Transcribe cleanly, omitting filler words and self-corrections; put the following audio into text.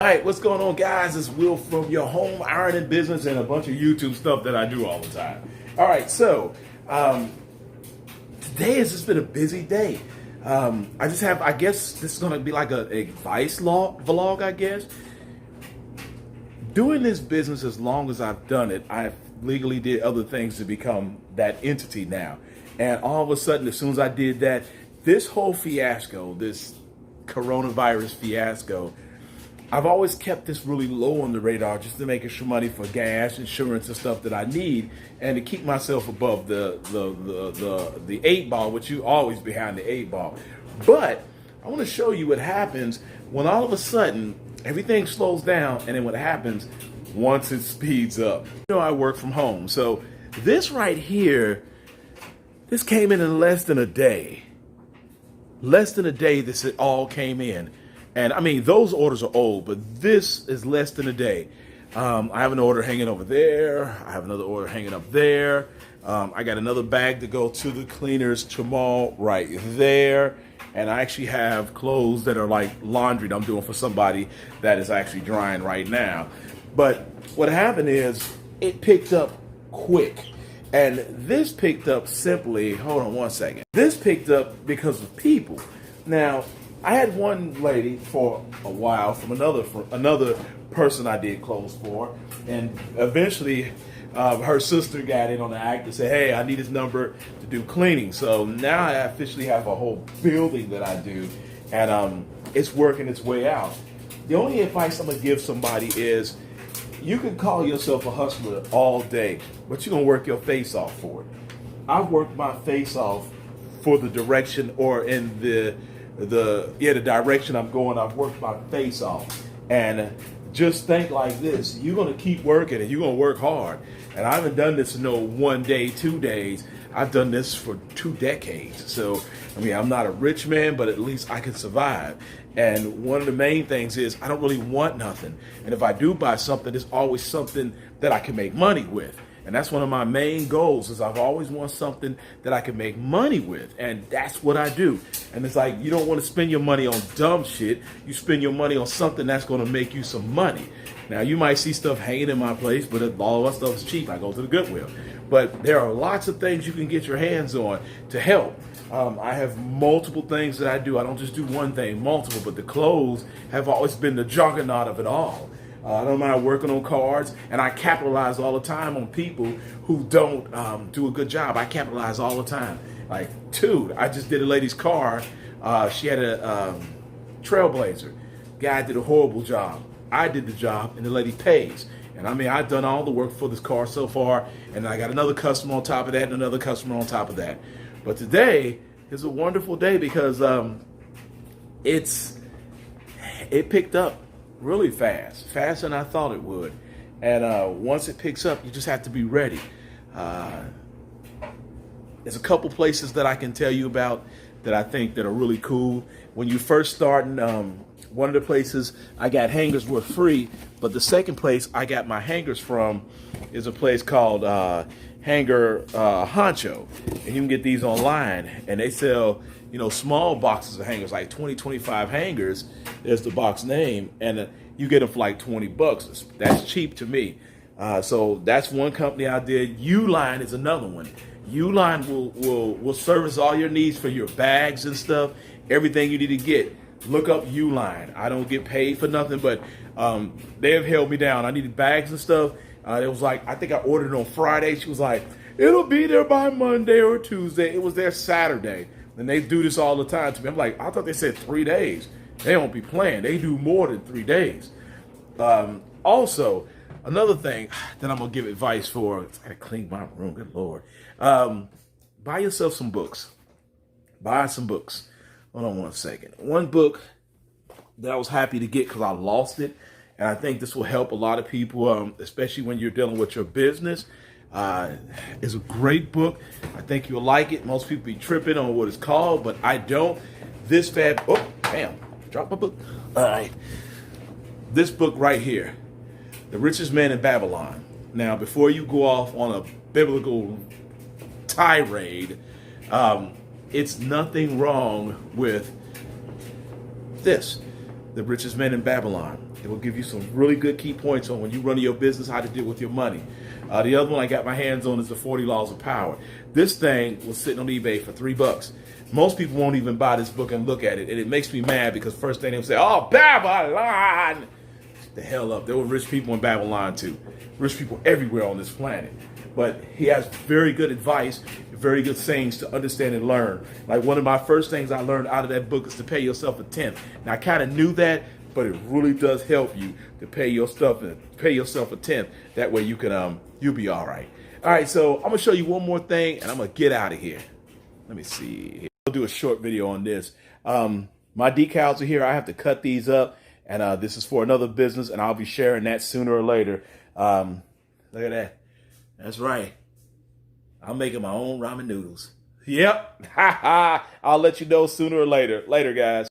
All right, what's going on, guys? It's Will from Your Home Ironing Business and a bunch of YouTube stuff that I do all the time. All right, so today has just been a busy day. I guess this is going to be like a advice vlog, I guess. Doing this business as long as I've done it, I've legally did other things to become that entity now. And all of a sudden, as soon as I did that, this whole fiasco, this coronavirus fiasco, I've always kept this really low on the radar just to make extra money for gas, insurance, and stuff that I need, and to keep myself above the 8 ball, which you always behind the 8 ball. But I want to show you what happens when all of a sudden everything slows down, and then what happens once it speeds up. You know, I work from home, so this right here, this came in less than a day. Less than a day, this all came in. And I mean, those orders are old, but this is less than a day. I have an order hanging over there. I have another order hanging up there. I got another bag to go to the cleaners tomorrow right there. And I actually have clothes that are like laundry that I'm doing for somebody that is actually drying right now. But what happened is it picked up quick. And this picked up simply, hold on one second. This picked up because of people. Now, I had one lady for a while from another person I did clothes for, and eventually her sister got in on the act and said, "Hey, I need his number to do cleaning." So now I officially have a whole building that I do, and it's working its way out. The only advice I'm gonna give somebody is, you can call yourself a hustler all day, but you're gonna work your face off for it. I've worked my face off for the direction or in the direction I'm going. I've worked my face off. And just think like this: you're gonna keep working and you're gonna work hard. And I haven't done this in no 1 day, 2 days. I've done this for 2 decades. So I mean, I'm not a rich man, but at least I can survive. And one of the main things is I don't really want nothing. And if I do buy something, it's always something that I can make money with. And that's one of my main goals, is I've always wanted something that I can make money with. And that's what I do. And it's like, you don't want to spend your money on dumb shit. You spend your money on something that's going to make you some money. Now, you might see stuff hanging in my place, but all of our stuff is cheap. I go to the Goodwill. But there are lots of things you can get your hands on to help. I have multiple things that I do. I don't just do one thing, multiple. But the clothes have always been the juggernaut of it all. I don't mind working on cards, and I capitalize all the time on people who don't do a good job. I capitalize all the time. Like, dude, I just did a lady's car. She had a Trailblazer. Guy did a horrible job. I did the job, and the lady pays. And I mean, I've done all the work for this car so far, and I got another customer on top of that, and another customer on top of that. But today is a wonderful day because it picked up really fast, faster than I thought it would. And once it picks up, you just have to be ready. There's a couple places that I can tell you about that I think that are really cool. When you first starting, one of the places I got hangers were free, but the second place I got my hangers from is a place called Hanger Honcho. And you can get these online, and they sell, you know, small boxes of hangers, like 20, 25 hangers. There's the box name, and you get them for like $20. That's cheap to me. So that's one company I did. Uline is another one. Uline will service all your needs for your bags and stuff, everything you need to get. Look up Uline. I don't get paid for nothing, but they have held me down. I needed bags and stuff. It was like, I think I ordered it on Friday. She was like, "It'll be there by Monday or Tuesday." It was there Saturday. And they do this all the time to me. I'm like, I thought they said 3 days. They don't be playing. They do more than 3 days. Also, another thing that I'm going to give advice for, I got to clean my room, good Lord. Buy yourself some books. Buy some books. Hold on one second. One book that I was happy to get because I lost it, and I think this will help a lot of people, especially when you're dealing with your business. It's a great book. I think you'll like it. Most people be tripping on what it's called, but I don't. Oh, damn, dropped my book. All right. This book right here, The Richest Man in Babylon. Now, before you go off on a biblical tirade, it's nothing wrong with this, The Richest Man in Babylon. It will give you some really good key points on when you run your business, how to deal with your money. The other one I got my hands on is the 40 Laws of Power. This thing was sitting on eBay for $3. Most people won't even buy this book and look at it. And it makes me mad because first thing they'll say, oh, Babylon. The hell up. There were rich people in Babylon too. Rich people everywhere on this planet. But he has very good advice, very good sayings to understand and learn. Like one of my first things I learned out of that book is to pay yourself a tenth. Now I kind of knew that, but it really does help you to pay yourself a tenth. That way you can you'll be all right. All right, so I'm gonna show you one more thing, and I'm gonna get out of here. Let me see. I'll do a short video on this. My decals are here. I have to cut these up, and this is for another business, and I'll be sharing that sooner or later. Look at that. That's right. I'm making my own ramen noodles. Yep. I'll let you know sooner or later. Later, guys.